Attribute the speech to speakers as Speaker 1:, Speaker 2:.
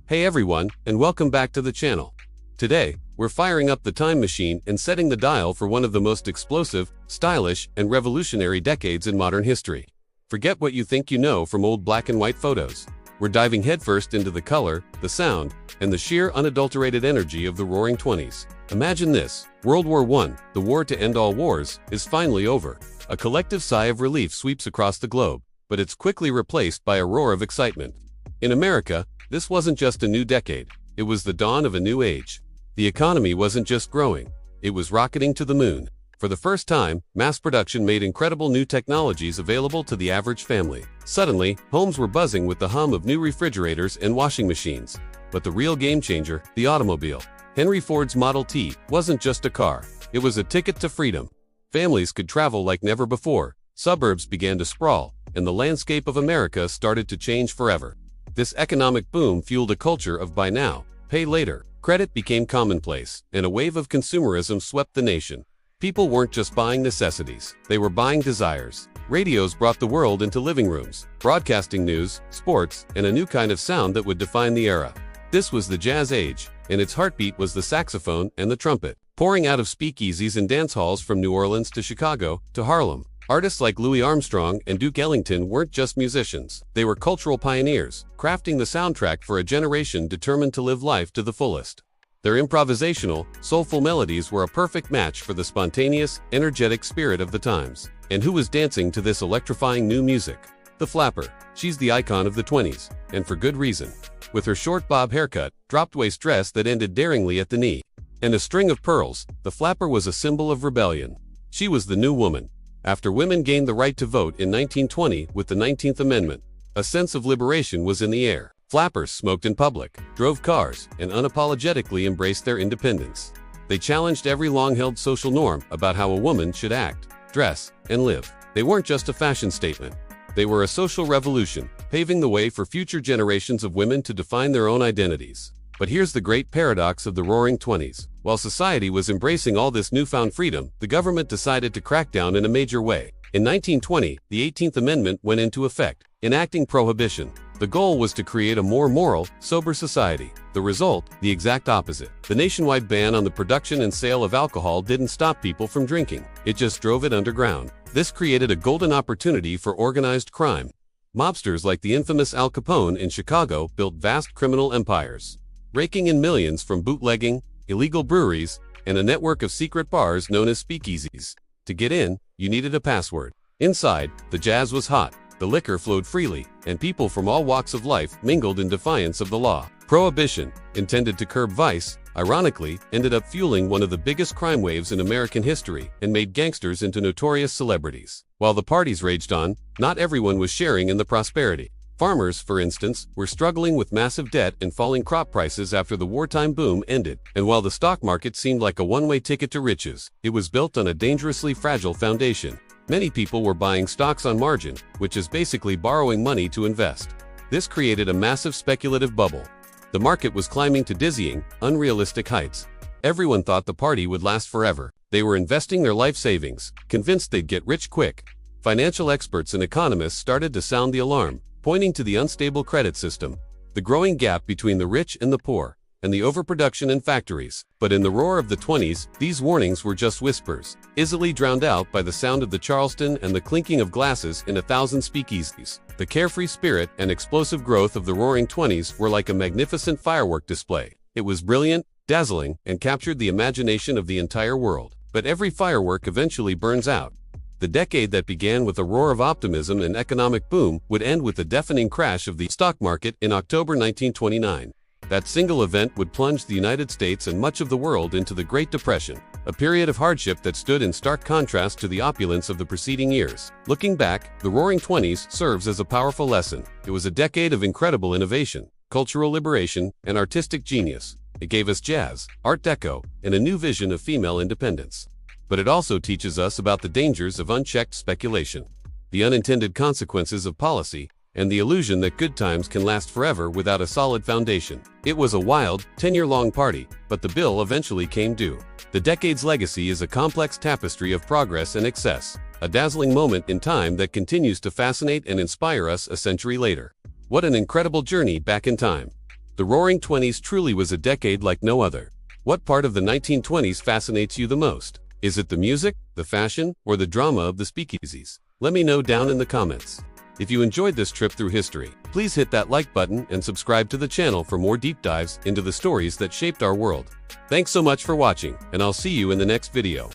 Speaker 1: Hey everyone, and welcome back to the channel. Today, we're firing up the time machine and setting the dial for one of the most explosive, stylish, and revolutionary decades in modern history. Forget what you think you know from old black and white photos. We're diving headfirst into the color, the sound, and the sheer unadulterated energy of the Roaring Twenties. Imagine this: World War I, the war to end all wars, is finally over. A collective sigh of relief sweeps across the globe, but it's quickly replaced by a roar of excitement. In America, this wasn't just a new decade, it was the dawn of a new age. The economy wasn't just growing, it was rocketing to the moon. For the first time, mass production made incredible new technologies available to the average family. Suddenly, homes were buzzing with the hum of new refrigerators and washing machines. But the real game changer, the automobile. Henry Ford's Model T, wasn't just a car, it was a ticket to freedom. Families could travel like never before, suburbs began to sprawl, and the landscape of America started to change forever. This economic boom fueled a culture of buy now, pay later. Credit became commonplace, and a wave of consumerism swept the nation. People weren't just buying necessities, they were buying desires. Radios brought the world into living rooms, broadcasting news, sports, and a new kind of sound that would define the era. This was the jazz age, and its heartbeat was the saxophone and the trumpet. Pouring out of speakeasies and dance halls from New Orleans to Chicago to Harlem, artists like Louis Armstrong and Duke Ellington weren't just musicians, they were cultural pioneers, crafting the soundtrack for a generation determined to live life to the fullest. Their improvisational, soulful melodies were a perfect match for the spontaneous, energetic spirit of the times. And who was dancing to this electrifying new music? The Flapper. She's the icon of the 20s, and for good reason. With her short bob haircut, dropped-waist dress that ended daringly at the knee, and a string of pearls, the Flapper was a symbol of rebellion. She was the new woman. After women gained the right to vote in 1920 with the 19th Amendment, a sense of liberation was in the air. Flappers smoked in public, drove cars, and unapologetically embraced their independence. They challenged every long-held social norm about how a woman should act, dress, and live. They weren't just a fashion statement. They were a social revolution, paving the way for future generations of women to define their own identities. But here's the great paradox of the Roaring Twenties. While society was embracing all this newfound freedom, the government decided to crack down in a major way. In 1920, the 18th Amendment went into effect, enacting prohibition. The goal was to create a more moral, sober society. The result, the exact opposite. The nationwide ban on the production and sale of alcohol didn't stop people from drinking, it just drove it underground. This created a golden opportunity for organized crime. Mobsters like the infamous Al Capone in Chicago built vast criminal empires, raking in millions from bootlegging, illegal breweries, and a network of secret bars known as speakeasies. To get in, you needed a password. Inside, the jazz was hot, the liquor flowed freely, and people from all walks of life mingled in defiance of the law. Prohibition, intended to curb vice, ironically, ended up fueling one of the biggest crime waves in American history and made gangsters into notorious celebrities. While the parties raged on, not everyone was sharing in the prosperity. Farmers, for instance, were struggling with massive debt and falling crop prices after the wartime boom ended. And while the stock market seemed like a one-way ticket to riches, it was built on a dangerously fragile foundation. Many people were buying stocks on margin, which is basically borrowing money to invest. This created a massive speculative bubble. The market was climbing to dizzying, unrealistic heights. Everyone thought the party would last forever. They were investing their life savings, convinced they'd get rich quick. Financial experts and economists started to sound the alarm, pointing to the unstable credit system, the growing gap between the rich and the poor, and the overproduction in factories. But in the roar of the 20s, these warnings were just whispers, easily drowned out by the sound of the Charleston and the clinking of glasses in 1,000 speakeasies. The carefree spirit and explosive growth of the Roaring Twenties were like a magnificent firework display. It was brilliant, dazzling, and captured the imagination of the entire world. But every firework eventually burns out. The decade that began with a roar of optimism and economic boom would end with the deafening crash of the stock market in October 1929. That single event would plunge the United States and much of the world into the Great Depression, a period of hardship that stood in stark contrast to the opulence of the preceding years. Looking back, the Roaring Twenties serves as a powerful lesson. It was a decade of incredible innovation, cultural liberation, and artistic genius. It gave us jazz, Art Deco, and a new vision of female independence. But it also teaches us about the dangers of unchecked speculation, the unintended consequences of policy, and the illusion that good times can last forever without a solid foundation. It was a wild, 10-year-long party, but the bill eventually came due. The decade's legacy is a complex tapestry of progress and excess, a dazzling moment in time that continues to fascinate and inspire us a century later. What an incredible journey back in time. The Roaring Twenties truly was a decade like no other. What part of the 1920s fascinates you the most? Is it the music, the fashion, or the drama of the speakeasies? Let me know down in the comments. If you enjoyed this trip through history, please hit that like button and subscribe to the channel for more deep dives into the stories that shaped our world. Thanks so much for watching, and I'll see you in the next video.